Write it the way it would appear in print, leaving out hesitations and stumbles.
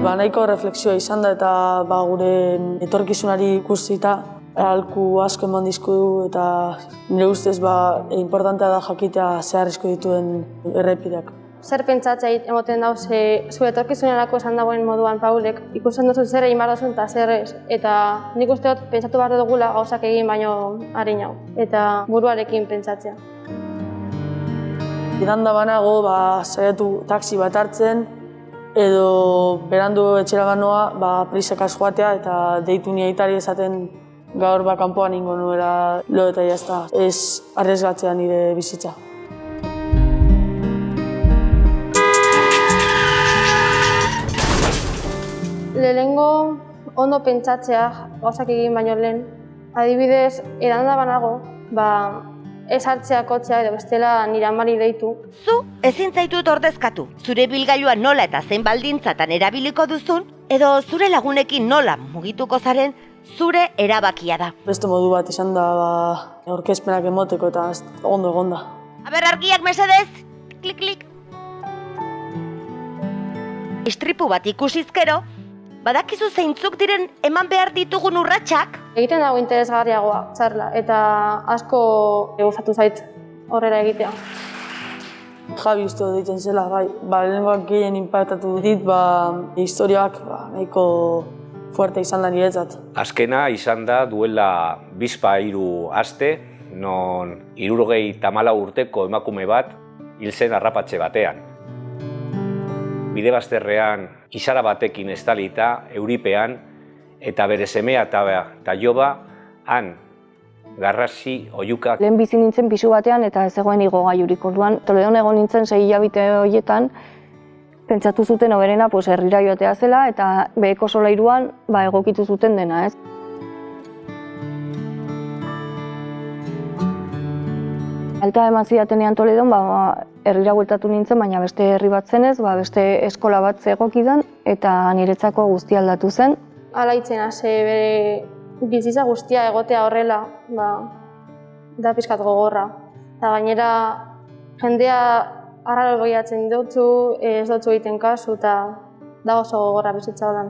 Nahiko refleksioa izan da eta gure etorkizunari ikusita ahalku asko eman dizkigu eta nire ustez importantea da jakitea ze arrisku dituen errepideak. Zer pentsatzea emoten dauz, zure etorkizunerako esan dagoen moduan Paulek, ikusten duzu zer egin behar duzun eta zer ez. Eta nik uste dut pentsatu behar dugula gauzak egin baino arinago eta buruarekin pentsatzea. Iganda banago saiatu taxi bat hartzen edo berandu etxera banoa prisakaz joatea eta deitu ni aitari esaten gaur kanpoan ingo nuela lo eta jazta. Ez arriesgatzea nire bizitza. Lehenengo ondo pentsatzea gauzak egin baino lehen. Adibidez, edanda banago, ez hartzea kotzea edo bestela nire amari deitu. Zu ezin zaitut ordezkatu. Zure bilgailua nola eta zein baldintzatan erabiliko duzun, edo zure lagunekin nola mugituko zaren, zure erabakia da. Beste modu bat izan da aurkezpenak emoteko eta ondo egonda. Aber, argiak mesedez! Klik, klik! Istripu bat ikusizkero, badakizu zeintzuk diren eman behar ditugun urratsak? Egiten dago interesgarriagoa, txarla, eta asko gustatu zait horrela egitea. Javi uste deitzen zela, lehenengoak gehien inpaktatu dit, historiak nahiko fuerte izan da niretzat. Azkena izan da duela 2-3 aste, non 74 urteko emakume bat hil zen harrapatze batean. Bide bazterrean izara batekin estalita, euripean, eta bere semea eta joba han garrasi oihuka. Lehen bizi nintzen pisu batean eta ez zegoen igogailurik. Orduan Toledon egon nintzen 6 hilabete horietan, pentsatu zuten hoberena herrira joatea zela eta beheko solairuan egokitu zuten dena, ez? Alta eman zidatenean Toledon, herrira bueltatu nintzen, baina beste herri bat zenez, beste eskola bat zegokidan eta niretzako guztia aldatu zen. Hala itzena, bere bizitza guztia egotea horrela, da pixkat gogorra. Eta gainera, jendea arraro goiatzen dutzu, ez dutzu egiten kasu, eta da oso gogorra bizitza holan.